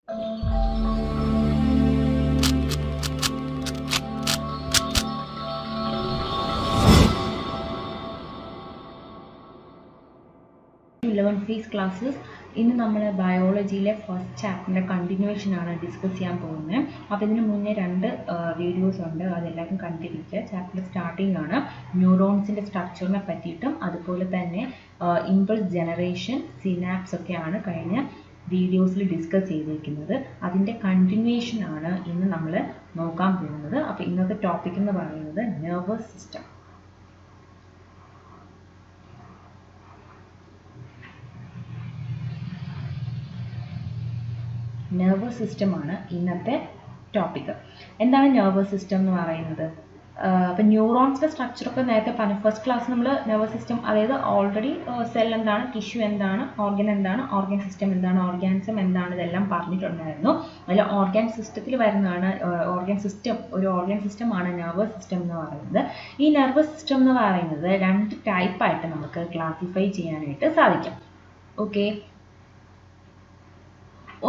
LearnPhaze classes. ഇന്ന് നമ്മൾ ബയോളജിയിലെ first ചാപ്റ്ററിൻ്റെ കണ്ടിന്യൂവേഷനാണ് ഡിസ്കസ് ചെയ്യാൻ പോകുന്നത്. അപ്പോൾ ഇതിന് മുന്നേ 2 വീഡിയോസ് ഉണ്ട്, അതെല്ലാവരും കണ്ടിരിക്കുക. ചാപ്റ്റർ സ്റ്റാർട്ടിംഗ് ആണ് ന്യൂറോൺസിൻ്റെ സ്ട്രക്ചറിനെ പറ്റിയിട്ടും അതുപോലെ തന്നെ ഇമ്പൾസ് ജനറേഷൻ, സിനാപ്സ് ഒക്കെയാണ് കഴിഞ്ഞ വീഡിയോസിൽ ഡിസ്കസ് ചെയ്തിരിക്കുന്നത്. അതിൻ്റെ കണ്ടിന്യൂവേഷൻ ആണ് ഇന്ന് നമ്മൾ നോക്കാൻ പോകുന്നത്. അപ്പോൾ ഇന്നത്തെ ടോപ്പിക് എന്ന് പറയുന്നത് നെർവസ് സിസ്റ്റം. നെർവസ് സിസ്റ്റം ആണ് ഇന്നത്തെ ടോപ്പിക്. എന്താണ് നെർവസ് സിസ്റ്റം എന്ന് പറയുന്നത്? അപ്പം ന്യൂറോൺസിൻ്റെ സ്ട്രക്ചറൊക്കെ നേരത്തെ പറഞ്ഞു. ഫസ്റ്റ് ക്ലാസ് നമ്മൾ നെർവസ് സിസ്റ്റം, അതായത് ഓൾറെഡി സെൽ എന്താണ്, ടിഷ്യൂ എന്താണ്, ഓർഗൻ എന്താണ്, ഓർഗൻ സിസ്റ്റം എന്താണ്, ഓർഗാനിസം എന്താണ്, ഇതെല്ലാം പറഞ്ഞിട്ടുണ്ടായിരുന്നു. അതിൽ ഓർഗൻ സിസ്റ്റത്തിൽ വരുന്നതാണ് ഒരു ഓർഗൻ സിസ്റ്റമാണ് നെർവസ് സിസ്റ്റം എന്ന് പറയുന്നത്. ഈ നെർവസ് സിസ്റ്റം എന്ന് പറയുന്നത് 2 ടൈപ്പായിട്ട് നമുക്ക് ക്ലാസിഫൈ ചെയ്യാനായിട്ട് സാധിക്കും. ഓക്കെ,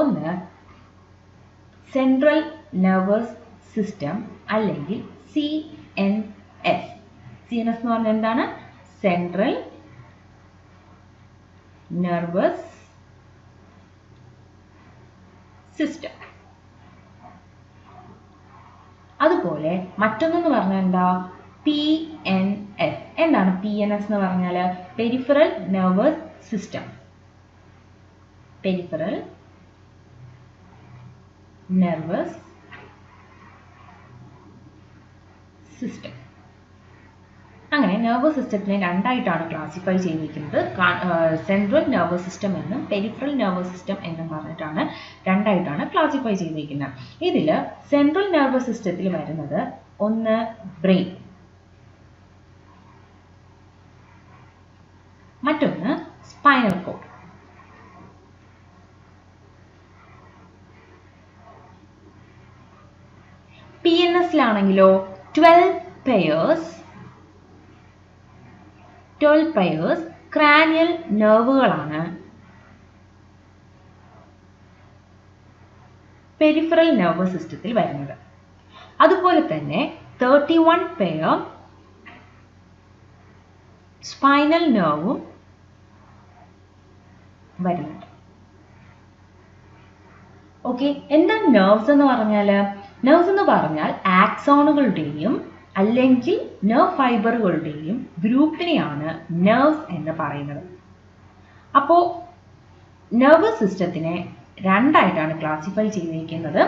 ഒന്ന് സെൻട്രൽ നെർവസ് സിസ്റ്റം അല്ലെങ്കിൽ CNS. CNS എന്ന് പറഞ്ഞാൽ എന്താണ്? Central nervous system. അതുപോലെ മറ്റൊന്നെന്ന് പറഞ്ഞാൽ എന്താ? PNS. എന്താണ് PNS എന്ന് പറഞ്ഞാൽ? Peripheral nervous system. Peripheral nervous system. അങ്ങനെ നെർവസ് സിസ്റ്റത്തിനെ 2 ആയിട്ടാണ് ക്ലാസിഫൈ ചെയ്തിരിക്കുന്നത്. സെൻട്രൽ നെർവസ് സിസ്റ്റം എന്നും പെരിഫറൽ നെർവസ് സിസ്റ്റം എന്നും പറഞ്ഞിട്ടാണ് 2 ആയിട്ടാണ് ക്ലാസിഫൈ ചെയ്തിരിക്കുന്നത്. ഇതിൽ സെൻട്രൽ നെർവസ് സിസ്റ്റത്തിൽ വരുന്നത് ഒന്ന് ബ്രെയിൻ, മറ്റൊന്ന് സ്പൈനൽ കോഡ്. PNS-ലാണെങ്കിലോ 12 പെയേഴ്സ് ക്രാനിയൽ നെർവുകളാണ് പെരിഫറൽ നെർവസ് സിസ്റ്റത്തിൽ വരുന്നത്. അതുപോലെ തന്നെ 31 പെയർ സ്പൈനൽ നെർവും വരുന്നുണ്ട്. ഓക്കെ, എന്താണ് നെർവ്സ് എന്ന് പറഞ്ഞാൽ? നെർവ്സ് എന്ന് പറഞ്ഞാൽ ആക്സോണുകളുടെയും അല്ലെങ്കിൽ നെർവ് ഫൈബറുകളുടെയും ഗ്രൂപ്പിനെയാണ് നെർവ്സ് എന്ന് പറയുന്നത്. അപ്പോൾ നെർവസ് സിസ്റ്റത്തിനെ 2 ആയിട്ടാണ് ക്ലാസിഫൈ ചെയ്തിരിക്കുന്നത്.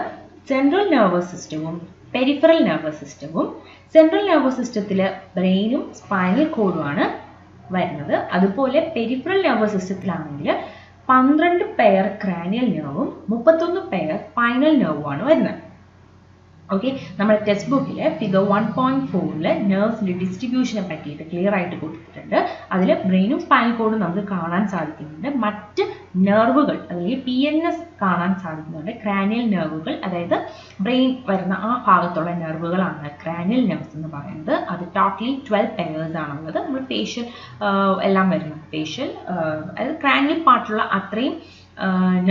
സെൻട്രൽ നെർവസ് സിസ്റ്റവും പെരിഫറൽ നെർവസ് സിസ്റ്റവും. സെൻട്രൽ നെർവസ് സിസ്റ്റത്തിൽ ബ്രെയിനും സ്പൈനൽ കോഡുമാണ് വരുന്നത്. അതുപോലെ പെരിഫറൽ നെർവസ് സിസ്റ്റത്തിലാണെങ്കിൽ 12 പെയർ ക്രാനിയൽ നെർവും 31 പെയർ സ്പൈനൽ നെർവുമാണ് വരുന്നത്. ഓക്കെ, നമ്മുടെ ടെക്സ്റ്റ് ബുക്കിൽ ഫിഗർ 1.4 നെർവ്സിൻ്റെ ഡിസ്ട്രിബ്യൂഷനെ പറ്റിയിട്ട് ക്ലിയർ ആയിട്ട് കൊടുത്തിട്ടുണ്ട്. അതിൽ ബ്രെയിനും സ്പൈനൽ കോഡും നമുക്ക് കാണാൻ സാധിക്കുന്നുണ്ട്. മറ്റ് നെർവുകൾ അല്ലെങ്കിൽ PNS കാണാൻ സാധിക്കുന്നുണ്ട്. ക്രാനിയൽ നെർവുകൾ, അതായത് ബ്രെയിൻ വരുന്ന ആ ഭാഗത്തുള്ള നെർവുകളാണ് ക്രാനിയൽ നെർവ്സ് എന്ന് പറയുന്നത്. അത് ടോട്ടലി 12 പെയേഴ്സ് ആണുള്ളത്. നമ്മൾ ഫേഷ്യൽ എല്ലാം വരുന്നത്. ഫേഷ്യൽ അതായത് ക്രാനിയൽ പാർട്ടിലുള്ള അത്രയും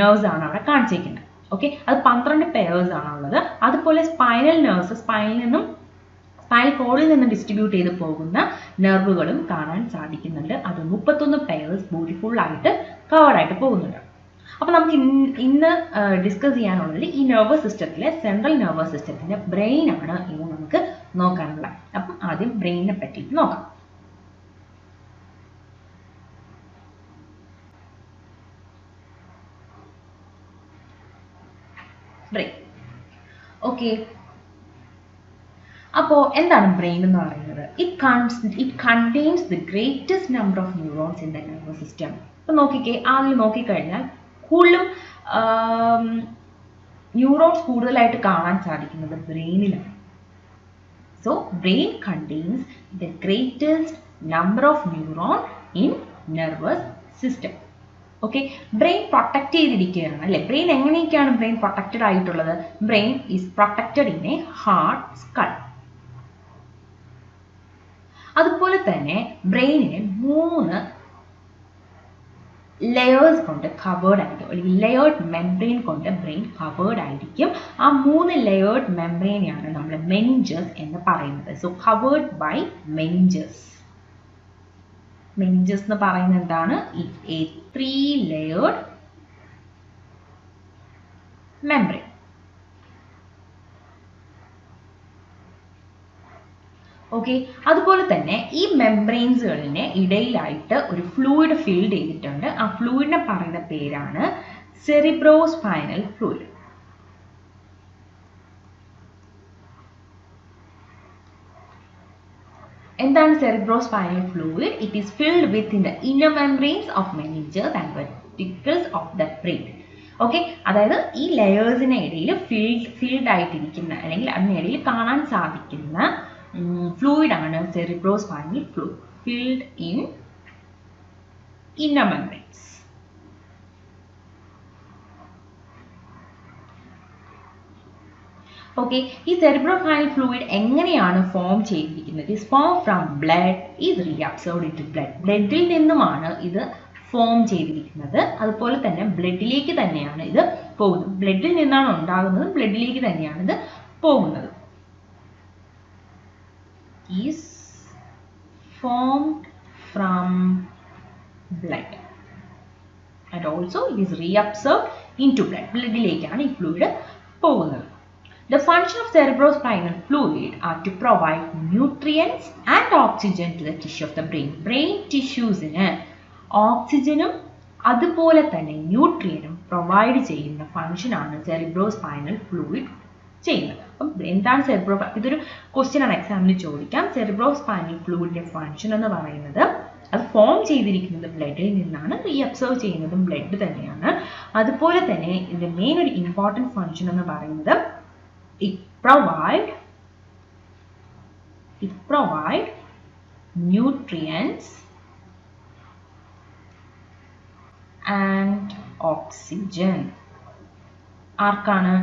നെർവ്സ് ആണ് അവിടെ കാണിച്ചിരിക്കുന്നത്. ഓക്കെ, അത് 12 പെയേഴ്സ് ആണുള്ളത്. അതുപോലെ സ്പൈനൽ നെർവ്സ്, സ്പൈനൽ കോഡിൽ നിന്ന് ഡിസ്ട്രിബ്യൂട്ട് ചെയ്ത് പോകുന്ന നെർവുകളും കാണാൻ സാധിക്കുന്നുണ്ട്. അത് 31 പെയേഴ്സ് ബ്യൂട്ടിഫുൾ ആയിട്ട് കവേർഡായിട്ട് പോകുന്നുണ്ട്. അപ്പോൾ നമുക്ക് ഇന്ന് ഡിസ്കസ് ചെയ്യാനുള്ളത് ഈ നെർവസ് സിസ്റ്റത്തിലെ സെൻട്രൽ നെർവസ് സിസ്റ്റത്തിൻ്റെ ബ്രെയിൻ ആണ് ഇന്ന് നമുക്ക് നോക്കാനുള്ളത്. അപ്പം ആദ്യം ബ്രെയിനിനെ പറ്റിയിട്ട് നോക്കാം. ബ്രെയിൻ. ഓക്കെ, അപ്പോൾ എന്താണ് ബ്രെയിൻ എന്ന് പറയുന്നത്? It contains the greatest number of neurons in the nervous system. ഇപ്പം നോക്കിക്കേ, അതിൽ നോക്കിക്കഴിഞ്ഞാൽ കൂടുതലും ന്യൂറോൺസ് കൂടുതലായിട്ട് കാണാൻ സാധിക്കുന്നത് ബ്രെയിനിലാണ്. So brain contains the greatest number of neuron in nervous system. Okay, brain protect ചെയ്തിരിക്കുകയാണ് അല്ലേ? ബ്രെയിൻ എങ്ങനെയൊക്കെയാണ് ബ്രെയിൻ പ്രൊട്ടക്റ്റഡ് ആയിട്ടുള്ളത്? Brain is protected in a hard skull. അതുപോലെ തന്നെ ബ്രെയിനിന് 3 ലെയേഴ്സ് കൊണ്ട് കവേർഡ് ആയിരിക്കും, അല്ലെങ്കിൽ ലെയേർഡ് മെംബ്രെയിൻ കൊണ്ട് ബ്രെയിൻ കവേർഡ് ആയിരിക്കും. ആ 3 ലെയേർഡ് മെംബ്രെയിനെയാണ് നമ്മൾ മെനിഞ്ചസ് എന്ന് പറയുന്നത്. So covered by meninges. Meninges എന്ന് പറയുന്നത് എന്താണ്? It's a 3 layered membrane. Okay, അതുപോലെ തന്നെ ഈ മെംബ്രെയിൻസുകളിന് ഇടയിലായിട്ട് ഒരു ഫ്ലൂയിഡ് ഫിൽഡ് ചെയ്തിട്ടുണ്ട്. ആ ഫ്ലൂയിഡിനെ പറയുന്ന പേരാണ് സെറിബ്രോസ്പൈനൽ ഫ്ലൂയിഡ്. എന്താണ് cerebrospinal fluid? It is filled with the inner membranes of meninges and ventricles of the brain. Okay, അതായത് ഈ ലെയേഴ്സിന് ഇടയിൽ ഫിൽഡ് ആയിട്ടിരിക്കുന്ന, അല്ലെങ്കിൽ അതിനിടയിൽ കാണാൻ സാധിക്കുന്ന fluid ആണ് cerebrospinal fluid, filled in inner membranes. Okay, ഈ cerebrospinal fluid എങ്ങനെയാണ് ഫോം ചെയ്തിരിക്കുന്നത്? is formed from blood, is reabsorbed into blood. ബ്ലഡിൽ നിന്നുമാണ് ഇത് ഫോം ചെയ്തിരിക്കുന്നത്. അതുപോലെ തന്നെ ബ്ലഡിലേക്ക് തന്നെയാണ് ഇത് പോകുന്നത്. ബ്ലഡിൽ നിന്നാണ് ഉണ്ടാകുന്നത്, ബ്ലഡിലേക്ക് തന്നെയാണ് ഇത് പോകുന്നത്. Is formed from blood and also it is reabsorbed into blood. ബ്ലഡിലേക്കാണ് ഈ ഫ്ലൂയിഡ് പോകുന്നത്. The function of cerebrospinal fluid are to provide nutrients and oxygen to the tissue of the brain. Brain tissuesന് ഓക്സിജനും അതുപോലെ തന്നെ ന്യൂട്രിയനും പ്രൊവൈഡ് ചെയ്യുന്ന function ആണ് cerebrospinal fluid ചെയ്യുന്നത്. അപ്പം എന്താണ് ഇതൊരു ക്വസ്റ്റ്യൻ ആണ്, എക്സാമിന് ചോദിക്കാം. സെറിബ്രോസ്പൈനൽ ഫ്ലൂയിഡിന്റെ ഫംഗ്ഷൻ എന്ന് പറയുന്നത്, അത് ഫോം ചെയ്തിരിക്കുന്നത് ബ്ലഡിൽ നിന്നാണ്, റീഅബ്സർവ് ചെയ്യുന്നതും ബ്ലഡ് തന്നെയാണ്. അതുപോലെ തന്നെ ഇതിന്റെ മെയിൻ ഒരു ഇമ്പോർട്ടൻറ്റ് ഫംഗ്ഷൻ എന്ന് പറയുന്നത് it provide nutrients and oxygen. ആർക്കാണ്?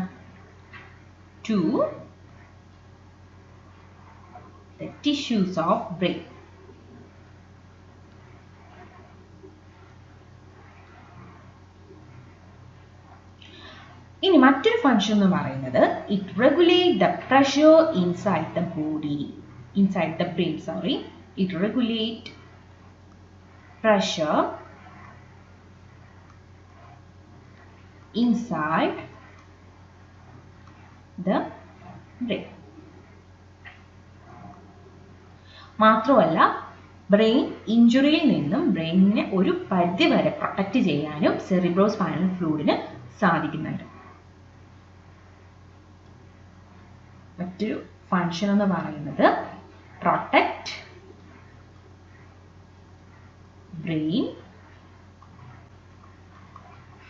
to the tissues of brain. ഇനി മറ്റൊരു ഫംഗ്ഷൻ എന്ന് പറയുന്നത് it regulate the pressure inside the body, inside the brain, sorry. It regulate pressure inside the brain. മാത്രമല്ല brain ഇഞ്ചുറിയിൽ നിന്നും ബ്രെയിനിനെ ഒരു പരിധി വരെ പ്രൊട്ടക്റ്റ് ചെയ്യാനും സെറിബ്രോസ്പൈനൽ ഫ്ലൂയിഡിന് സാധിക്കുന്നുണ്ട്. മറ്റൊരു ഫംഗ്ഷൻ എന്ന് പറയുന്നത് പ്രൊട്ടക്റ്റ് ബ്രെയിൻ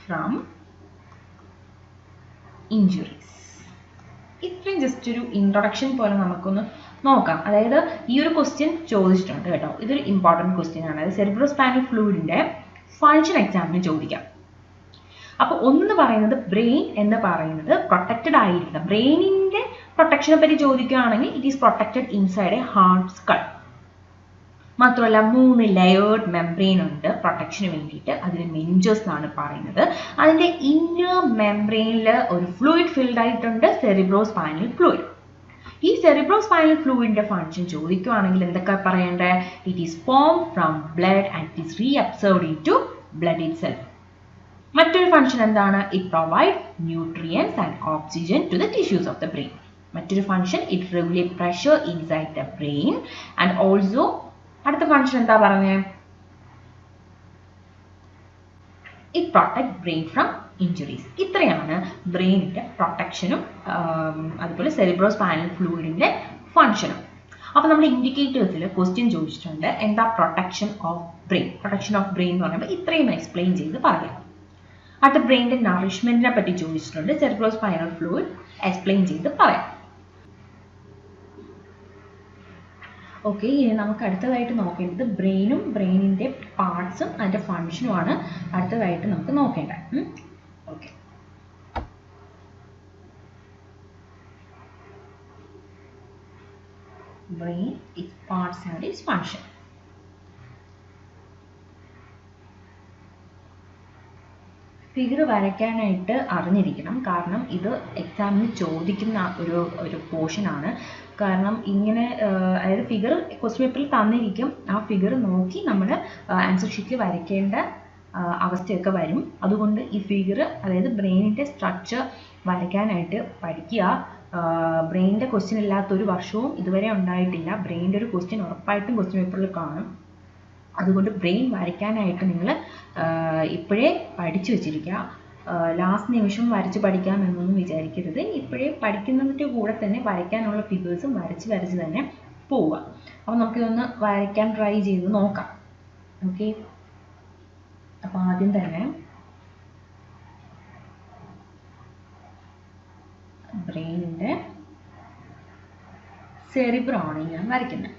ഫ്രം ഇഞ്ചുറീസ്. ഇത്രയും ജസ്റ്റ് ഒരു ഇൻട്രൊഡക്ഷൻ പോലെ നമുക്കൊന്ന് നോക്കാം. അതായത് ഈ ഒരു ക്വസ്റ്റ്യൻ ചോദിച്ചിട്ടുണ്ട് കേട്ടോ, ഇതൊരു ഇമ്പോർട്ടൻറ്റ് ക്വസ്റ്റ്യൻ ആണ്. അതായത് സെറിബ്രോസ്പൈനൽ ഫ്ലൂയിഡിന്റെ ഫംഗ്ഷൻ എക്സാമിന് ചോദിക്കാം. അപ്പോൾ ഒന്ന് പറയുന്നത് ബ്രെയിൻ എന്ന് പറയുന്നത് പ്രൊട്ടക്റ്റഡ് ആയിരിക്കണം. ബ്രെയിനിന്റെ പ്രൊട്ടക്ഷനെ പറ്റി ചോദിക്കുകയാണെങ്കിൽ it is protected inside A hard skull. മാത്രമല്ല 3 ലെയേർഡ് മെംബ്രെയിൻ ഉണ്ട് പ്രൊട്ടക്ഷന് വേണ്ടിയിട്ട്. അതിന് മെനിഞ്ചസ് എന്നാണ് പറയുന്നത്. അതിന്റെ ഇന്നർ മെംബ്രെയിനിൽ ഒരു ഫ്ലൂയിഡ് ഫിൽഡ് ആയിട്ടുണ്ട്, സെറിബ്രോസ്പൈനൽ ഫ്ലൂയിഡ്. ഈ സെറിബ്രോസ്പൈനൽ ഫ്ലൂയിഡിന്റെ ഫംഗ്ഷൻ ചോദിക്കുകയാണെങ്കിൽ എന്തൊക്കെ പറയേണ്ടത്? It is form from blood and it is reabsorbed into blood itself. മറ്റൊരു ഫംഗ്ഷൻ എന്താണ്? It provide nutrients and oxygen to the tissues of the brain. മറ്റൊരു function it regulate pressure inside the brain and also അടുത്ത function എന്താ പറഞ്ഞത്? It protect brain from injuries. ഇത്രയാണ് ബ്രെയിനിന്റെ പ്രൊട്ടക്ഷനും അതുപോലെ cerebrospinal ഫ്ലൂയിഡിന്റെ ഫംഗ്ഷനും. അപ്പോൾ നമ്മുടെ ഇൻഡിക്കേറ്റേഴ്സിൽ ക്വസ്റ്റ്യൻ ചോദിച്ചിട്ടുണ്ട് എന്താ protection of brain. Protection of brain എന്ന് പറയുമ്പോൾ ഇത്രയും എക്സ്പ്ലെയിൻ ചെയ്ത് പറയാം. അടുത്ത ബ്രെയിനിന്റെ നറിഷ്മെന്റിനെ പറ്റി ചോദിച്ചിട്ടുണ്ട്, സെറിബ്രോസ്പൈനൽ ഫ്ലൂയിഡ് എക്സ്പ്ലെയിൻ ചെയ്ത് പറയാം. ഓക്കെ, ഇനി നമുക്ക് അടുത്തതായിട്ട് നോക്കേണ്ടത് ബ്രെയിനും ബ്രെയിനിന്റെ പാർട്സും അതിന്റെ ഫംഗ്ഷനുമാണ് അടുത്തതായിട്ട് നമുക്ക് നോക്കേണ്ടത്. Okay, brain, its parts and its function. Figure വരയ്ക്കാനായിട്ട് അറിഞ്ഞിരിക്കണം. കാരണം ഇത് എക്സാമിന് ചോദിക്കുന്ന ഒരു പോർഷനാണ്. കാരണം ഇങ്ങനെ അതായത് ഫിഗർ ക്വസ്റ്റ്യൻ പേപ്പറിൽ തന്നിരിക്കും. ആ ഫിഗർ നോക്കി നമ്മൾ ആൻസർ ഷീറ്റിൽ വരയ്ക്കേണ്ട അവസ്ഥയൊക്കെ വരും. അതുകൊണ്ട് ഈ ഫിഗർ അതായത് ബ്രെയിനിൻ്റെ സ്ട്രക്ചർ വരയ്ക്കാനായിട്ട് പഠിക്കുക. ബ്രെയിനിൻ്റെ ക്വസ്റ്റ്യൻ ഇല്ലാത്തൊരു വർഷവും ഇതുവരെ ഉണ്ടായിട്ടില്ല. ബ്രെയിനിൻ്റെ ഒരു ക്വസ്റ്റ്യൻ ഉറപ്പായിട്ടും ക്വസ്റ്റ്യൻ പേപ്പറിൽ കാണും. അതുകൊണ്ട് ബ്രെയിൻ വരയ്ക്കാനായിട്ട് നിങ്ങൾ ഇപ്പോഴേ പഠിച്ചു വെച്ചിരിക്കുക. ലാസ്റ്റ് നിമിഷം വരച്ച് പഠിക്കാമെന്നൊന്നും വിചാരിക്കരുത്. ഇപ്പോഴേ പഠിക്കുന്നതിൻ്റെ കൂടെ തന്നെ വരയ്ക്കാനുള്ള ഫിഗേഴ്സും വരച്ച് തന്നെ പോവുക. അപ്പോൾ നമുക്കിതൊന്ന് വരയ്ക്കാൻ ട്രൈ ചെയ്ത് നോക്കാം. ഓക്കെ, അപ്പോൾ ആദ്യം തന്നെ ബ്രെയിനിൻ്റെ സെറിബ്രമാണ് ഞാൻ വരയ്ക്കുന്നത്.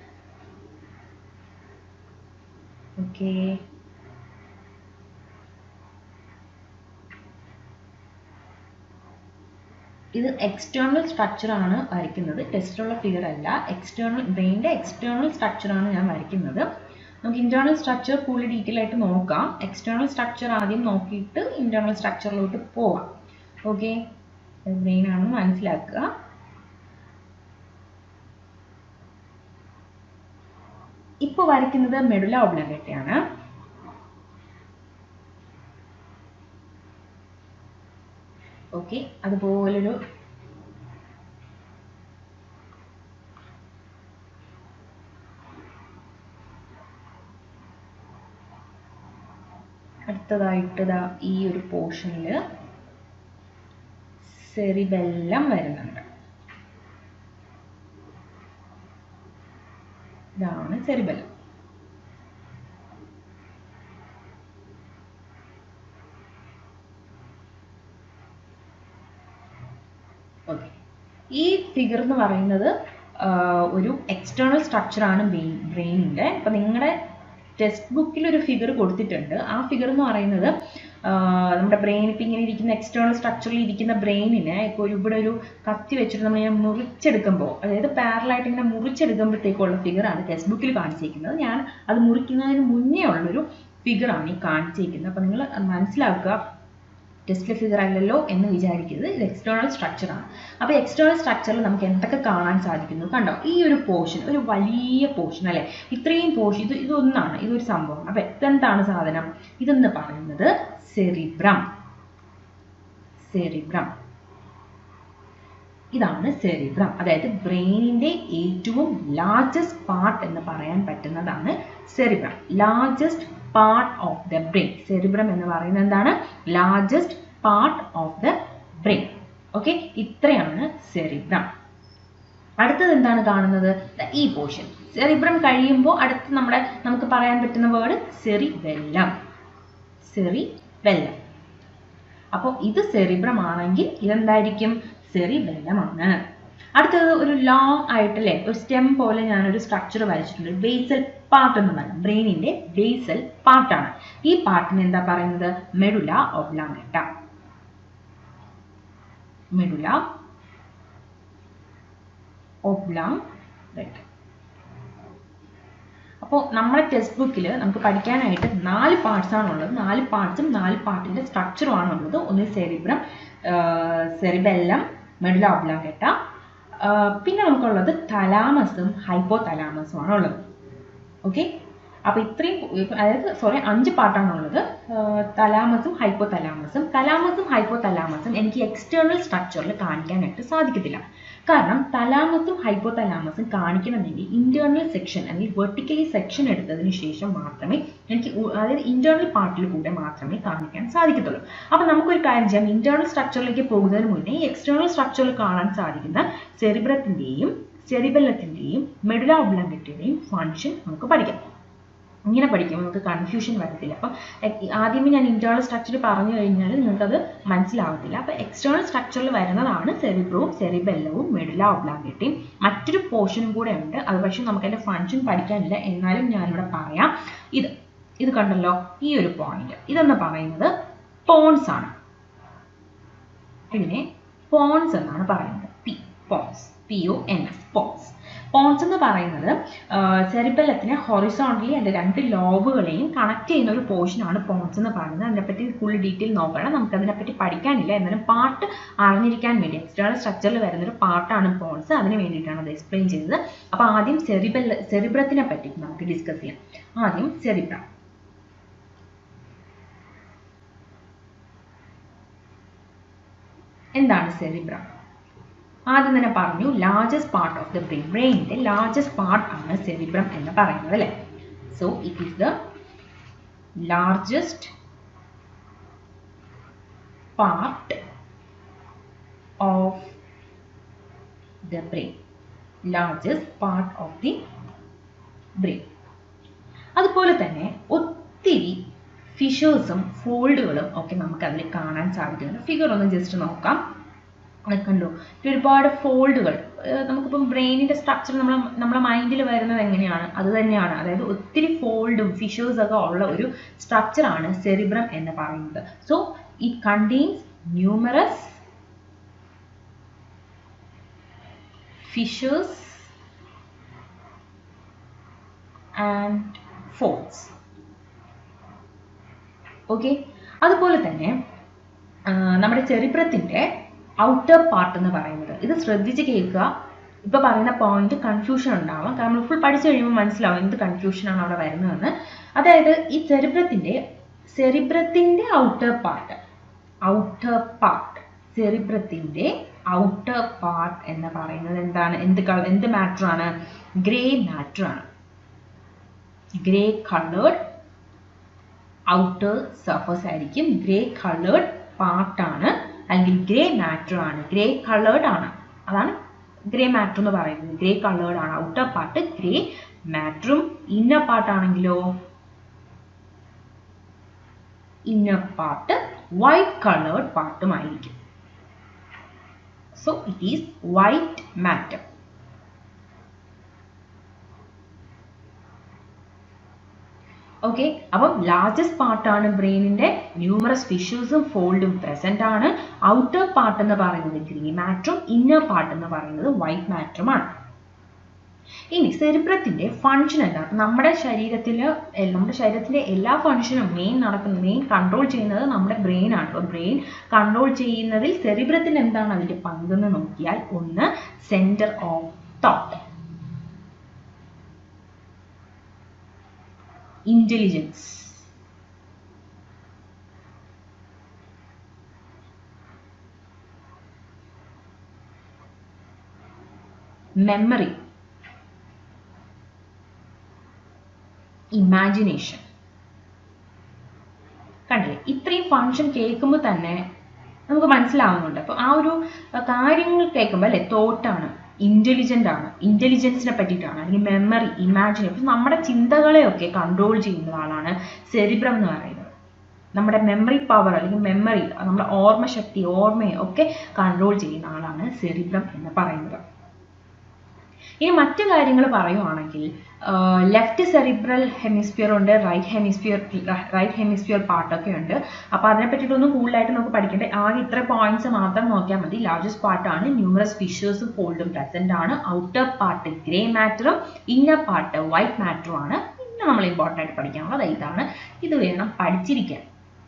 ഓക്കെ, ഇത് എക്സ്റ്റേണൽ സ്ട്രക്ചറാണ് വരയ്ക്കുന്നത്, ടെസ്റ്റിലുള്ള ഫിഗർ അല്ല. ബ്രെയിനിൻ്റെ എക്സ്റ്റേണൽ സ്ട്രക്ചറാണ് ഞാൻ വരയ്ക്കുന്നത്. നമുക്ക് ഇന്റേണൽ സ്ട്രക്ചർ കൂടുതൽ ഡീറ്റെയിൽ ആയിട്ട് നോക്കാം. എക്സ്റ്റേണൽ സ്ട്രക്ചർ ആദ്യം നോക്കിയിട്ട് ഇന്റേണൽ സ്ട്രക്ചറിലോട്ട് പോവാം. ഓക്കെ, ബ്രെയിൻ ആണെന്ന് മനസ്സിലാക്കുക. ഇപ്പോൾ വരയ്ക്കുന്നത് മെഡുല ഒബ്ലങ്കറ്റയാണ്. ഓക്കെ, അതുപോലൊരു അടുത്തതായിട്ട് ഈ ഒരു പോർഷനിൽ സെറിബെല്ലം വരുന്നുണ്ട്. ഇതാണ് സെറിബെല്ലം. ഓക്കെ, ഈ ഫിഗർ എന്ന് പറയുന്നത് ഒരു എക്സ്റ്റേണൽ സ്ട്രക്ചറാണ് ബ്രെയിനിൻ്റെ. അപ്പം നിങ്ങളുടെ ടെക്സ്റ്റ് ബുക്കിൽ ഒരു ഫിഗർ കൊടുത്തിട്ടുണ്ട്. ആ ഫിഗർ എന്ന് പറയുന്നത് നമ്മുടെ ബ്രെയിൻ ഇപ്പം ഇങ്ങനെ ഇരിക്കുന്ന എക്സ്റ്റേണൽ സ്ട്രക്ചറിൽ ഇരിക്കുന്ന ബ്രെയിനിനെ ഇപ്പോൾ ഇവിടെ ഒരു കത്തി വെച്ചിട്ട് നമ്മളിങ്ങനെ മുറിച്ചെടുക്കുമ്പോൾ, അതായത് പാരലായിട്ട് ഇങ്ങനെ മുറിച്ചെടുക്കുമ്പോഴത്തേക്കുള്ള ഫിഗറാണ് ടെക്സ്റ്റ് ബുക്കിൽ കാണിച്ചിരിക്കുന്നത്. ഞാൻ അത് മുറിക്കുന്നതിന് മുന്നേ ഉള്ളൊരു ഫിഗറാണ് ഈ കാണിച്ചിരിക്കുന്നത്. അപ്പോൾ നിങ്ങൾ മനസ്സിലാക്കുക, ടെസ്റ്റിലെ ഫിഗർ അല്ലല്ലോ എന്ന് വിചാരിക്കരുത്. ഇത് എക്സ്റ്റേണൽ സ്ട്രക്ചറാണ്. അപ്പോൾ എക്സ്റ്റേണൽ സ്ട്രക്ചറിൽ നമുക്ക് എന്തൊക്കെ കാണാൻ സാധിക്കുന്നു കണ്ടോ? ഈ ഒരു പോർഷൻ, ഒരു വലിയ പോർഷൻ അല്ലേ, ഇത്രയും പോർഷൻ, ഇതൊന്നാണ്, ഇതൊരു സംഭവം. അപ്പോൾ എന്താണ് സാധനം? ഇതെന്ന് പറയുന്നത് സെറിബ്രം. ഇതാണ് സെറിബ്രം. അതായത് ബ്രെയിനിൻ്റെ ഏറ്റവും ലാർജസ്റ്റ് പാർട്ട് എന്ന് പറയാൻ പറ്റുന്നതാണ് cerebrum. Largest part of the brain. Cerebrum എന്ന് പറയുന്നത് എന്താണ്? Largest part of the brain. Okay, ഇത്രയാണ് സെറിബ്രം. അടുത്തത് എന്താണ് കാണുന്നത്? ഈ പോർഷൻ. സെറിബ്രം കഴിയുമ്പോൾ അടുത്ത് നമുക്ക് പറയാൻ പറ്റുന്ന വേർഡ് സെറിബെല്ലം. അപ്പോൾ ഇത് സെറിബ്രം ആണെങ്കിൽ ഇതെന്തായിരിക്കും? സെറിബെല്ലം ആണ്. അടുത്തത് ഒരു ലോങ് ആയിട്ടല്ലേ, ഒരു സ്റ്റെം പോലെ ഞാനൊരു സ്ട്രക്ചർ വരച്ചിട്ടുണ്ട്. ബേസൽ പാർട്ട് എന്ന് പറയുന്നത് ബ്രെയിനിന്റെ ബേസൽ പാർട്ടാണ്. ഈ പാർട്ടിന് എന്താ പറയുന്നത്? മെഡുല ഒബ്ലാങ്കട്ട. അപ്പോൾ നമ്മുടെ ടെക്സ്റ്റ് ബുക്കിൽ നമുക്ക് പഠിക്കാനായിട്ട് 4 പാർട്സ് ആണുള്ളത്. 4 പാർട്സും 4 പാർട്ടിന്റെ സ്ട്രക്ചറുമാണ് ഉള്ളത്. ഒന്ന് സെറിബ്രം, സെറിബെല്ലം, മെഡുല ഒബ്ലാങ്കട്ട, പിന്നെ നമുക്കുള്ളത് തലാമസും ഹൈപ്പോ തലാമസും ആണ് ഉള്ളത്. ഓക്കെ, അപ്പോൾ ഇത്രയും, അതായത് 5 പാർട്ടാണുള്ളത്. തലാമസും ഹൈപ്പോ തലാമസും എനിക്ക് എക്സ്റ്റേണൽ സ്ട്രക്ചറിൽ കാണിക്കാനായിട്ട് സാധിക്കത്തില്ല. കാരണം തലാമസും ഹൈപ്പോ തലാമസും കാണിക്കണമെങ്കിൽ ഇന്റേണൽ സെക്ഷൻ അല്ലെങ്കിൽ വെർട്ടിക്കലി സെക്ഷൻ എടുത്തതിന് ശേഷം മാത്രമേ എനിക്ക്, അതായത് ഇന്റേണൽ പാർട്ടിൽ കൂടെ മാത്രമേ കാണിക്കാൻ സാധിക്കത്തുള്ളൂ. അപ്പോൾ നമുക്കൊരു കാര്യം ചെയ്യാം, ഇന്റേണൽ സ്ട്രക്ചറിലേക്ക് പോകുന്നതിന് മുന്നേ ഈ എക്സ്റ്റേണൽ സ്ട്രക്ചറിൽ കാണാൻ സാധിക്കുന്ന സെറിബ്രത്തിൻ്റെയും സെറിബെല്ലത്തിൻ്റെയും മെഡുല ഒബ്ലാങ്കട്ടയുടെയും ഫങ്ഷൻ നമുക്ക് പഠിക്കാം. ഇങ്ങനെ പഠിക്കുമ്പോൾ നമുക്ക് കൺഫ്യൂഷൻ വരത്തില്ല. അപ്പം ആദ്യമേ ഞാൻ ഇന്റേണൽ സ്ട്രക്ചർ പറഞ്ഞു കഴിഞ്ഞാൽ നിങ്ങൾക്കത് മനസ്സിലാവത്തില്ല. അപ്പോൾ എക്സ്റ്റേണൽ സ്ട്രക്ചറിൽ വരുന്നതാണ് സെറിബ്രവും സെറിബെല്ലവും മെഡുല ഒബ്ലാങ്കട്ടയും. മറ്റൊരു പോർഷനും കൂടെ ഉണ്ട്, അത് പക്ഷേ നമുക്കതിൻ്റെ ഫങ്ഷൻ പഠിക്കാനില്ല. എന്നാലും ഞാനിവിടെ പറയാം. ഇത് കണ്ടല്ലോ, ഈ ഒരു പോയിന്റ്, ഇതെന്ന് പറയുന്നത് പോൺസ് ആണ്. ഇതിനെ പോൺസ് എന്നാണ് പറയുന്നത്. Ponce, PONS, Ponce. പോൺസ് എന്ന് പറയുന്നത് സെറിബെല്ലത്തിനെ ഹൊറിസോണ്ടലി അതിൻ്റെ 2 ലോബുകളെയും കണക്ട് ചെയ്യുന്ന ഒരു പോർഷനാണ് പോൺസ് എന്ന് പറയുന്നത്. അതിനെപ്പറ്റി ഫുൾ ഡീറ്റെയിൽ നോക്കണം, നമുക്കതിനെപ്പറ്റി പഠിക്കാനില്ല. എന്നാലും പാർട്ട് അറിഞ്ഞിരിക്കാൻ വേണ്ടി എക്സ്റ്റേണൽ സ്ട്രക്ചറിൽ വരുന്നൊരു പാർട്ടാണ് പോൺസ്. അതിന് വേണ്ടിയിട്ടാണ് അത് എക്സ്പ്ലെയിൻ ചെയ്തത്. അപ്പോൾ ആദ്യം സെറിബ്രത്തിനെ പറ്റി നമുക്ക് ഡിസ്കസ് ചെയ്യാം. ആദ്യം സെറിബ്രം. എന്താണ് സെറിബ്രം? ആദ്യം തന്നെ പറഞ്ഞു, largest part of the brain. ബ്രെയിനിന്റെ ലാർജസ്റ്റ് പാർട്ട് ആണ് സെറിബ്രം എന്ന് പറയുന്നത് അല്ലേ. So it is the largest part of the brain. Largest part of the brain. അതുപോലെ തന്നെ ഒത്തിരി ഫിഷേഴ്സും ഫോൾഡുകളും ഒക്കെ നമുക്ക് അതിൽ കാണാൻ സാധിക്കുന്നുണ്ട്. ഫിഗർ ഒന്ന് ജസ്റ്റ് നോക്കാം. കണ്ടു, ഒരുപാട് ഫോൾഡുകൾ. നമുക്കിപ്പം ബ്രെയിനിന്റെ സ്ട്രക്ചർ നമ്മളെ മൈൻഡിൽ വരുന്നത് എങ്ങനെയാണ്, അത് തന്നെയാണ്. അതായത് ഒത്തിരി ഫോൾഡും ഫിഷേഴ്സ് ഒക്കെ ഉള്ള ഒരു സ്ട്രക്ചറാണ് സെറിബ്രം എന്ന് പറയുന്നത്. So it contains numerous fissures and folds. Okay, അതുപോലെ തന്നെ നമ്മുടെ സെറിബ്രത്തിന്റെ ഔട്ടർ പാർട്ട് എന്ന് പറയുന്നത്, ഇത് ശ്രദ്ധിച്ച് കേൾക്കുക. ഇപ്പോൾ പറയുന്ന പോയിന്റ് കൺഫ്യൂഷൻ ഉണ്ടാവാം, കാരണം നമ്മൾ ഫുൾ പഠിച്ചു കഴിയുമ്പോൾ മനസ്സിലാവും എന്ത് കൺഫ്യൂഷനാണ് അവിടെ വരുന്നതെന്ന്. അതായത് ഈ സെറിബ്രത്തിന്റെ ഔട്ടർ പാർട്ട് സെറിബ്രത്തിന്റെ ഔട്ടർ പാർട്ട് എന്ന് പറയുന്നത് എന്താണ്? എന്ത് മാറ്റർ ആണ്? ഗ്രേ മാറ്റർ ആണ്. ഗ്രേ കളേർഡ് ഔട്ടർ സർഫസ് ആയിരിക്കും. ഗ്രേ കളേർഡ് പാർട്ടാണ്, അല്ലെങ്കിൽ ഗ്രേ മാറ്റർ ആണ്. ഗ്രേ കളേർഡ് ആണ്, അതാണ് ഗ്രേ മാറ്റർ എന്ന് പറയുന്നത്. ഗ്രേ കളേർഡ് ആണ് ഔട്ടർ പാർട്ട്, ഗ്രേ മാറ്ററും. ഇന്നർ പാർട്ട് ആണെങ്കിലോ, ഇന്നർ പാർട്ട് വൈറ്റ് കളേർഡ് പാർട്ടുമായിരിക്കും. So it is white matter. Okay, അപ്പം ലാർജസ്റ്റ് പാർട്ടാണ് ബ്രെയിനിന്റെ, ന്യൂമറസ് ഫിഷേഴ്സും ഫോൾഡും പ്രസന്റ് ആണ്. ഔട്ടർ പാർട്ട് എന്ന് പറയുന്നത് ഗ്രേ മാറ്ററും ഇന്നർ പാർട്ട് എന്ന് പറയുന്നത് വൈറ്റ് മാറ്ററുമാണ്. ഇനി സെറിബ്രത്തിന്റെ ഫംഗ്ഷൻ എന്താണ്? നമ്മുടെ ശരീരത്തിലെ എല്ലാ ഫംഗ്ഷനും മെയിൻ കൺട്രോൾ ചെയ്യുന്നത് നമ്മുടെ ബ്രെയിൻ ആണ്. അപ്പോൾ ബ്രെയിൻ കൺട്രോൾ ചെയ്യുന്നതിൽ സെറിബ്രത്തിന് എന്താണ് അതിന്റെ പങ്കെന്ന് നോക്കിയാൽ, ഒന്ന് centre of thought, intelligence, memory, imagination. കണ്ടില്ലേ, ഇത്രയും ഫംഗ്ഷൻ കേൾക്കുമ്പോൾ തന്നെ നമുക്ക് മനസ്സിലാവുന്നുണ്ട്. അപ്പോൾ ആ ഒരു കാര്യങ്ങൾ കേൾക്കുമ്പോൾ അല്ലെ, തോട്ടാണ്, ഇന്റലിജന്റ് ആണ്, ഇന്റലിജൻസിനെ പറ്റിയിട്ടാണ്, അല്ലെങ്കിൽ മെമ്മറി, ഇമാജിനേഷൻ. അപ്പം നമ്മുടെ ചിന്തകളെയൊക്കെ കൺട്രോൾ ചെയ്യുന്ന ആളാണ് സെറിബ്രം എന്ന് പറയുന്നത്. നമ്മുടെ മെമ്മറി പവർ അല്ലെങ്കിൽ മെമ്മറി, നമ്മുടെ ഓർമ്മശക്തി, ഓർമ്മയെ ഒക്കെ കൺട്രോൾ ചെയ്യുന്ന ആളാണ് സെറിബ്രം എന്ന് പറയുന്നത്. ഇനി മറ്റു കാര്യങ്ങൾ പറയുവാണെങ്കിൽ, ലെഫ്റ്റ് സെറിബ്രൽ ഹെമിസ്ഫിയർ ഉണ്ട്, റൈറ്റ് ഹെമിസ്ഫിയർ പാർട്ടൊക്കെ ഉണ്ട്. അപ്പോൾ അതിനെ പറ്റിയിട്ടൊന്നും കൂടുതലായിട്ട് നമുക്ക് പഠിക്കേണ്ട. ആകെ ഇത്ര പോയിന്റ്സ് മാത്രം നോക്കിയാൽ മതി. ലാർജസ്റ്റ് പാർട്ടാണ്, ന്യൂമറസ് ഫിഷേഴ്സും ഫോൾഡും പ്രസന്റ് ആണ്. ഔട്ടർ പാർട്ട് ഗ്രേ മാറ്ററും ഇന്നർ പാർട്ട് വൈറ്റ് മാറ്ററും ആണ്. പിന്നെ നമ്മൾ ഇമ്പോർട്ടൻ്റ് ആയിട്ട് പഠിക്കാനുള്ളത് ഇതാണ്. ഇത് വേണം പഠിച്ചിരിക്കാൻ.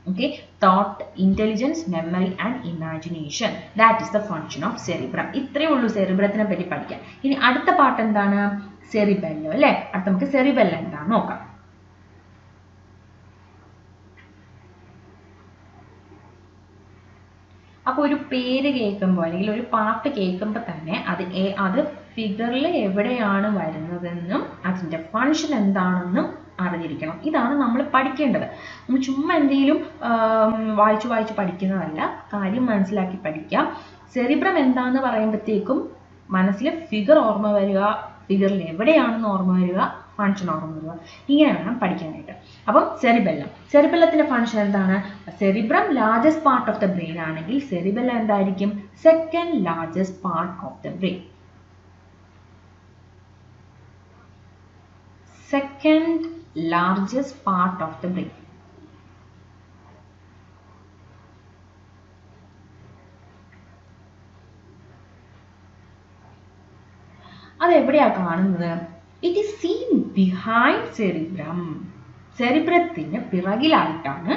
Okay, thought, intelligence, memory and imagination. That is the function of cerebrum. ഇത്രയേ ഉള്ളൂ സെറിബ്രത്തിനെ പറ്റി പഠിക്കാൻ. ഇനി അടുത്ത പാർട്ട് എന്താണ്? സെറിബെല്ലം അല്ലേ. അടുത്ത നമുക്ക് സെറിബെല്ലം എന്താണെന്ന് നോക്കാം. അപ്പോൾ ഒരു പേര് കേൾക്കുമ്പോൾ അല്ലെങ്കിൽ ഒരു പാർട്ട് കേൾക്കുമ്പോൾ തന്നെ അത് ഫിഗറിൽ എവിടെയാണ് വരുന്നതെന്നും അതിൻ്റെ ഫംഗ്ഷൻ എന്താണെന്നും അറിഞ്ഞിരിക്കണം. ഇതാണ് നമ്മൾ പഠിക്കേണ്ടത്. നമ്മൾ ചുമ്മാ എന്തെങ്കിലും വായിച്ചു പഠിക്കുന്നതല്ല, കാര്യം മനസ്സിലാക്കി പഠിക്കാം. സെറിബ്രം എന്താണെന്ന് പറയുമ്പോഴത്തേക്കും മനസ്സിൽ ഫിഗർ ഓർമ്മ വരിക, ഫിഗറിൽ എവിടെയാണെന്ന് ഓർമ്മ വരിക, ഫംഗ്ഷൻ ഓർമ്മ വരിക. ഇങ്ങനെ വേണം പഠിക്കാനായിട്ട്. അപ്പം സെറിബെല്ലത്തിന്റെ ഫംഗ്ഷൻ എന്താണ്? Cerebrum largest part of the brain ആണെങ്കിൽ സെറിബെല്ലം എന്തായിരിക്കും? Second largest part of the brain. Second largest part of the brain. അതെവിടെയാണ് കാണുന്നത്? It is seen behind cerebrum. സെറിബ്രത്തിന് പിറകിലായിട്ടാണ്.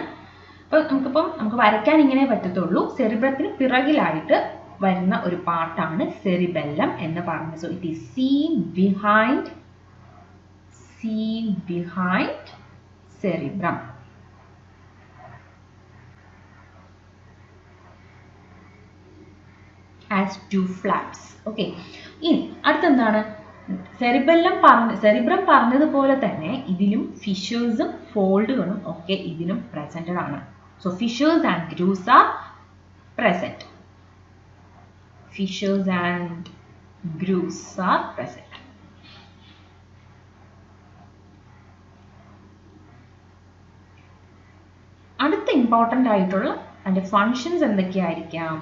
നമുക്ക് വരയ്ക്കാൻ ഇങ്ങനെ പറ്റത്തുള്ളൂ. സെറിബ്രത്തിന് പിറകിലായിട്ട് വരുന്ന ഒരു പാർട്ടാണ് സെറിബെല്ലം എന്ന് പറയുന്നത്. So it is seen behind cerebrum. As two flaps. Okay, ഇനി അടുത്തെന്താണ്? സെറിബ്രം പറഞ്ഞതുപോലെ തന്നെ ഇതിലും ഫിഷേഴ്സും ഫോൾഡുകളും ഒക്കെ ഇതിലും പ്രസന്റഡ് ആണ്. So fishers and grooves R present. Fissures and grooves are present. അടുത്ത ഇമ്പോർട്ടൻ്റ് ആയിട്ടുള്ള അതിൻ്റെ ഫങ്ഷൻസ് എന്തൊക്കെയായിരിക്കാം?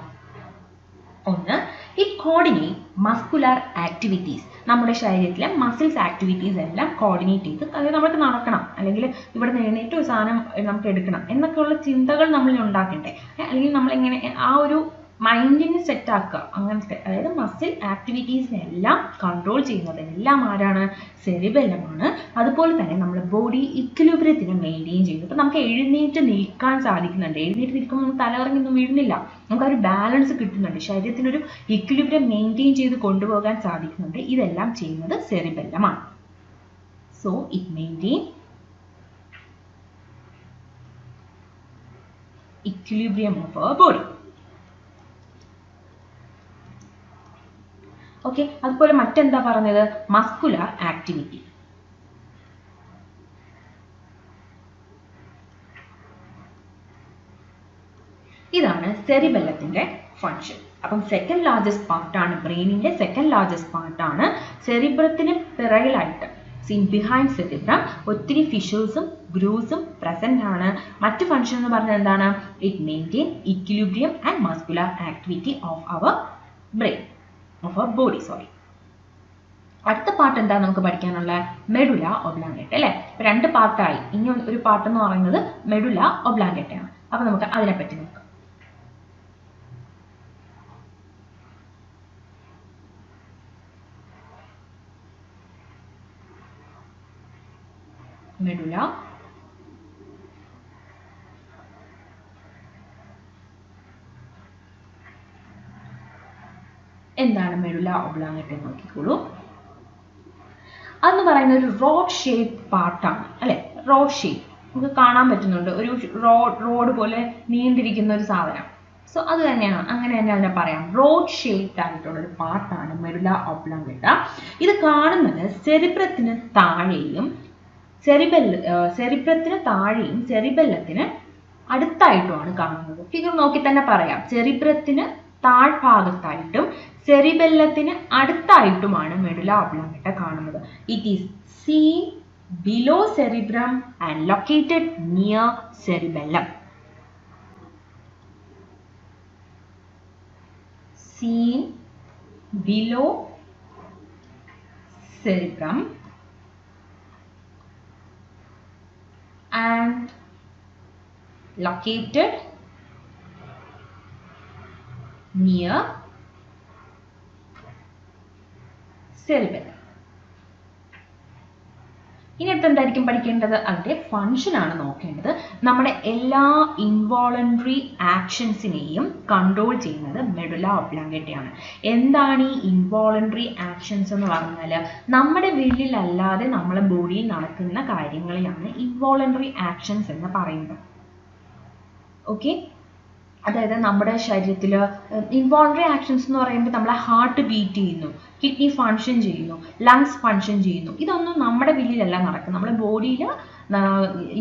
ഒന്ന്, ഇറ്റ് കോർഡിനേറ്റ് മസ്കുലർ ആക്ടിവിറ്റീസ്. നമ്മുടെ ശരീരത്തിലെ മസിൽസ് ആക്ടിവിറ്റീസ് എല്ലാം കോർഡിനേറ്റ് ചെയ്ത്, അതായത് നമുക്ക് നടക്കണം, അല്ലെങ്കിൽ ഇവിടെ നിന്ന് എഴുന്നേറ്റ് ഒരു സാധനം നമുക്ക് എടുക്കണം എന്നൊക്കെയുള്ള ചിന്തകൾ നമ്മൾ ഉണ്ടാക്കണ്ടേ, അല്ലെങ്കിൽ നമ്മളെങ്ങനെ ആ ഒരു മൈൻഡിനെ സെറ്റ് ആക്കുക, അങ്ങനത്തെ, അതായത് മസിൽ ആക്ടിവിറ്റീസിനെല്ലാം കൺട്രോൾ ചെയ്യുന്നത് എല്ലാം ആരാണ്? സെറിബെല്ലമാണ്. അതുപോലെ തന്നെ നമ്മുടെ ബോഡി ഇക്വിലിബ്രിയത്തിനെ മെയിൻറ്റെയിൻ ചെയ്യുന്നു. ഇപ്പം നമുക്ക് എഴുന്നേറ്റ് നിൽക്കാൻ സാധിക്കുന്നുണ്ട്. എഴുന്നേറ്റ് നിൽക്കുമ്പോൾ നമുക്ക് തലകറങ്ങൊന്നും വീഴുന്നില്ല, നമുക്കൊരു ബാലൻസ് കിട്ടുന്നുണ്ട്, ശരീരത്തിനൊരു ഇക്വിലിബ്രിയം മെയിൻറ്റെയിൻ ചെയ്ത് കൊണ്ടുപോകാൻ സാധിക്കുന്നുണ്ട്. ഇതെല്ലാം ചെയ്യുന്നത് സെറിബെല്ലമാണ്. So it maintain equilibrium of our body. Okay, അതുപോലെ മറ്റെന്താ പറഞ്ഞത്? Muscular activity. ഇതാണ് സെറിബെല്ലത്തിന്റെ ഫങ്ഷൻ. അപ്പം സെക്കൻഡ് ലാർജസ്റ്റ് പാർട്ടാണ് ബ്രെയിനിന്റെ സെക്കൻഡ് ലാർജസ്റ്റ് പാർട്ടാണ്. സെറിബ്രത്തിന് പിറകിലായിട്ട്, സീൻ ബിഹൈൻഡ് സെറിബ്രം, ഒത്തിരി ഫിഷേഴ്സും ഗ്രൂവ്സും പ്രസന്റ് ആണ്. മറ്റ് ഫങ്ഷൻ എന്ന് പറഞ്ഞാൽ എന്താണ്? It maintain equilibrium and muscular activity of our brain, of our body. Sorry. അടുത്ത പാർട്ട് എന്താ നമുക്ക് പഠിക്കാനുള്ള? മെഡുല ഒബ്ലാങ്കേറ്റ അല്ലേ? ഇപ്പൊ രണ്ട് പാർട്ടായി. ഇനി ഒരു പാർട്ട് എന്ന് പറയുന്നത് മെഡുല ഒബ്ലാങ്കേറ്റ ആണ്. അപ്പൊ നമുക്ക് അതിനെപ്പറ്റി നോക്കാം. മെഡുല എന്താണ്? മെഡുല ഒബ്ലാങ്കേറ്റ നോക്കിക്കോളൂ. അതെന്ന് പറയുന്ന ഒരു റോഡ് ഷേപ്പ് പാർട്ടാണ് അല്ലെ? റോഡ് ഷേപ്പ് നമുക്ക് കാണാൻ പറ്റുന്നുണ്ട്, ഒരു റോഡ് പോലെ നീണ്ടിരിക്കുന്ന ഒരു സാധനം. സോ അത് തന്നെയാണ്, അങ്ങനെ തന്നെ അതിനെ പറയാം. റോഡ് ഷേപ്ഡ് ആയിട്ടുള്ള ഒരു പാർട്ടാണ് മെഡുല ഒബ്ലാങ്കേറ്റ. ഇത് കാണുന്നത് സെറിബ്രത്തിന് താഴെയും സെറിബെല്ലത്തിന് അടുത്തായിട്ടുമാണ് കാണുന്നത്. ഫിഗർ നോക്കി തന്നെ പറയാം. സെറിബ്രത്തിന് താഴ്ഭാഗത്തായിട്ടും സെറിബെല്ലത്തിന് അടുത്തായിട്ടുമാണ് മെഡുല ഒബ്ലാങ്കേറ്റ കാണുന്നത്. It is scene below cerebrum and located near cerebellum. Seen below cerebrum and located near cerebellum. ഇനി അടുത്ത് എന്തായിരിക്കും പഠിക്കേണ്ടത്? അതിൻ്റെ ഫങ്ഷൻ ആണ് നോക്കേണ്ടത്. നമ്മുടെ എല്ലാ ഇൻവോളണ്ടറി ആക്ഷൻസിനെയും കൺട്രോൾ ചെയ്യുന്നത് മെഡുല ഒബ്ലാങ്കേറ്റയാണ്. എന്താണ് ഈ ഇൻവോളണ്ടറി ആക്ഷൻസ് എന്ന് പറഞ്ഞാൽ? നമ്മുടെ വില്ലിലല്ലാതെ നമ്മളെ ബോഡിയിൽ നടക്കുന്ന കാര്യങ്ങളെയാണ് ഇൻവോളണ്ടറി ആക്ഷൻസ് എന്ന് പറയുന്നത്. ഓക്കെ, അതായത് നമ്മുടെ ശരീരത്തിൽ ഇൻവോളണ്ടറി ആക്ഷൻസ് എന്ന് പറയുമ്പോൾ നമ്മളെ ഹാർട്ട് ബീറ്റ് ചെയ്യുന്നു, കിഡ്നി ഫങ്ഷൻ ചെയ്യുന്നു, ലങ്സ് ഫങ്ഷൻ ചെയ്യുന്നു. ഇതൊന്നും നമ്മുടെ വില്ലിലല്ല നടക്കുന്നത്, നമ്മുടെ ബോഡിയിൽ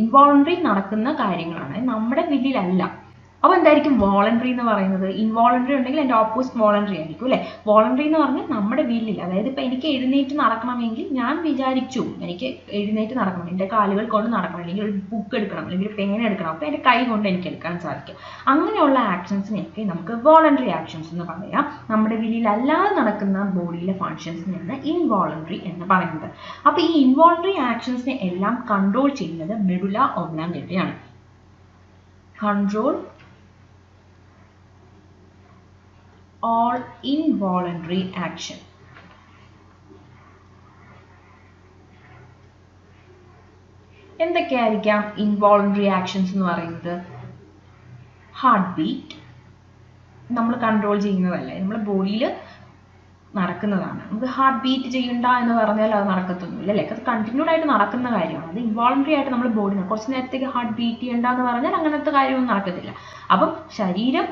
ഇൻവോളണ്ടറി നടക്കുന്ന കാര്യങ്ങളാണ്, നമ്മുടെ വില്ലിലല്ല. അപ്പോൾ എന്തായിരിക്കും വോളണ്ടറി എന്ന് പറയുന്നത്? ഇൻവോളണ്ടറി ഉണ്ടെങ്കിൽ എൻ്റെ ഓപ്പോസിറ്റ് വോളണ്ടറി ആയിരിക്കും അല്ലേ? വോളണ്ടറി എന്ന് പറഞ്ഞാൽ നമ്മുടെ വില്ലിൽ, അതായത് ഇപ്പം എനിക്ക് എഴുന്നേറ്റ് നടക്കണമെങ്കിൽ ഞാൻ വിചാരിച്ചു എനിക്ക് എഴുന്നേറ്റ് നടക്കണം, എൻ്റെ കാലുകൾ കൊണ്ട് നടക്കണം, അല്ലെങ്കിൽ ഒരു ബുക്ക് എടുക്കണം, അല്ലെങ്കിൽ ഒരു പേന എടുക്കണം, അപ്പോൾ എൻ്റെ കൈ കൊണ്ട് എനിക്ക് എടുക്കാൻ സാധിക്കും. അങ്ങനെയുള്ള ആക്ഷൻസിനെയൊക്കെ നമുക്ക് വോളണ്ടറി ആക്ഷൻസ് എന്ന് പറയാം. നമ്മുടെ വില്ലിലല്ലാതെ നടക്കുന്ന ബോഡിയിലെ ഫങ്ഷൻസിനെയാണ് ഇൻവോളണ്ടറി എന്ന് പറയുന്നത്. അപ്പോൾ ഈ ഇൻവോളണ്ടറി ആക്ഷൻസിനെ എല്ലാം കൺട്രോൾ ചെയ്യുന്നത് മെഡുല ഒബ്ലാങ്കേറ്റയാണ്. Control all involuntary action. എന്തൊക്കെയായിരിക്കാം ഇൻവോളണ്ടറി ആക്ഷൻസ് എന്ന് പറയുന്നത്? ഹാർട്ട് ബീറ്റ് നമ്മൾ കൺട്രോൾ ചെയ്യുന്നതല്ലേ, നമ്മുടെ ബോഡിയിൽ നടക്കുന്നതാണ്. നമുക്ക് ഹാർട്ട് ബീറ്റ് ചെയ്യണ്ട എന്ന് പറഞ്ഞാൽ അത് നടക്കത്തൊന്നുമില്ല അല്ലേ, അത് കണ്ടിന്യൂഡ് ആയിട്ട് നടക്കുന്ന കാര്യമാണ്. അത് ഇൻവോളണ്ടറി ആയിട്ട് നമ്മൾ ബോഡി കുറച്ച് നേരത്തേക്ക് ഹാർട്ട് ബീറ്റ് ചെയ്യണ്ട എന്ന് പറഞ്ഞാൽ അങ്ങനത്തെ കാര്യമൊന്നും നടക്കത്തില്ല. അപ്പം ശരീരം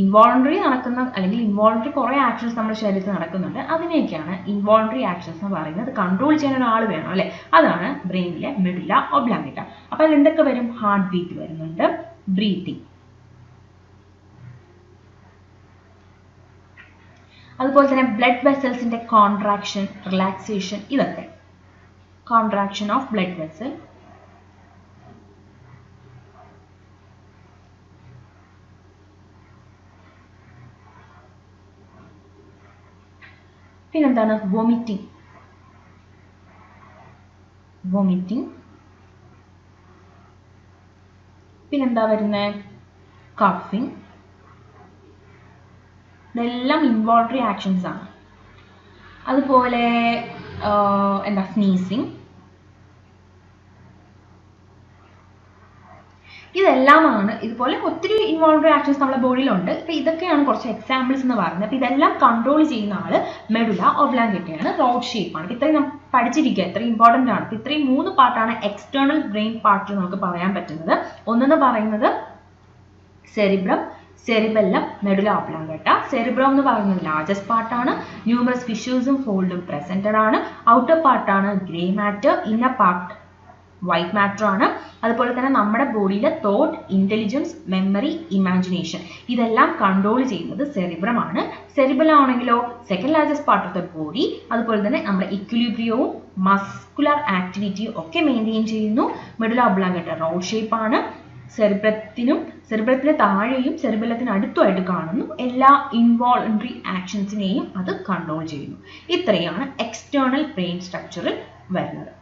ഇൻവോളണ്ടറി നടക്കുന്ന അല്ലെങ്കിൽ ഇൻവോളണ്ടറി കുറേ ആക്ഷൻസ് നമ്മുടെ ശരീരത്തിൽ നടക്കുന്നുണ്ട്, അതിനെയൊക്കെയാണ് ഇൻവോളണ്ടറി ആക്ഷൻസ് എന്ന് പറയുന്നത്. അത് കൺട്രോൾ ചെയ്യാൻ ഒരാൾ വേണം അല്ലേ, അതാണ് ബ്രെയിനിലെ മെഡുല ഒബ്ലാങ്കേറ്റ. അപ്പോൾ അതിൽ എന്തൊക്കെ വരും? ഹാർട്ട് ബീറ്റ് വരുന്നുണ്ട്, ബ്രീത്തിങ്, അതുപോലെ തന്നെ ബ്ലഡ് വെസൽസിന്റെ കോൺട്രാക്ഷൻ, റിലാക്സേഷൻ, ഇതൊക്കെ കോൺട്രാക്ഷൻ ഓഫ് ബ്ലഡ് വെസൽ, പിന്നെന്താണ്? വോമിറ്റിംഗ്, പിന്നെന്താ വരുന്നത്? കഫിങ്. ഇതെല്ലാം ഇൻവോളണ്ടറി ആക്ഷൻസ് ആണ്. അതുപോലെ എന്താ? സ്നീസിങ്. ഇതെല്ലാമാണ്. ഇതുപോലെ ഒത്തിരി ഇൻവോളണ്ടറി ആക്ഷൻസ് നമ്മുടെ ബോഡിയിലുണ്ട്. അപ്പോൾ ഇതൊക്കെയാണ് കുറച്ച് എക്സാമ്പിൾസ് എന്ന് പറയുന്നത്. അപ്പോൾ ഇതെല്ലാം കൺട്രോൾ ചെയ്യുന്ന ആൾ മെഡുല ഒബ്ലാങ്കേറ്റയാണ്, റോഡ് ഷേപ്പാണ്. ഇത്രയും നമ്മൾ പഠിച്ചിരിക്കുക, ഇത്രയും ഇമ്പോർട്ടൻ്റ് ആണ്. അപ്പോൾ ഇത്രയും 3 പാർട്ടാണ് എക്സ്റ്റേണൽ ബ്രെയിൻ പാർട്ടിൽ നമുക്ക് പറയാൻ പറ്റുന്നത്. ഒന്നെന്ന് പറയുന്നത് cerebrum, cerebellum, medulla oblongata. Cerebrum എന്ന് പറയുന്നത് ലാർജസ്റ്റ് പാർട്ടാണ്, ന്യൂമറസ് ഫിഷേഴ്സും ഫോൾഡും പ്രസന്റഡ് ആണ്. ഔട്ടർ പാർട്ടാണ് grey matter, inner part white matter ആണ്. അതുപോലെ തന്നെ നമ്മുടെ ബോഡിയിലെ തോട്ട്, ഇന്റലിജൻസ്, മെമ്മറി, ഇമാജിനേഷൻ ഇതെല്ലാം കൺട്രോൾ ചെയ്യുന്നത് സെറിബ്രം ആണ്. സെറിബെല്ലം ആണെങ്കിലോ second largest part of the body. അതുപോലെ തന്നെ നമ്മുടെ ഇക്വിലിബ്രിയവും മസ്കുലർ ആക്ടിവിറ്റിയും ഒക്കെ മെയിൻറ്റെയിൻ ചെയ്യുന്നു. മെഡുല ഒബ്ലാങ്കേറ്റ റൗണ്ട് ഷേപ്പ് ആണ്. സെറിബ്രത്തിന് താഴെയും സെറിബെല്ലത്തിന് അടുത്തുമായിട്ട് കാണുന്നു. എല്ലാ ഇൻവോളണ്ടറി ആക്ഷൻസിനെയും അത് കൺട്രോൾ ചെയ്യുന്നു. ഇത്രയാണ് എക്സ്റ്റേണൽ ബ്രെയിൻ സ്ട്രക്ചറിൽ വരുന്നത്.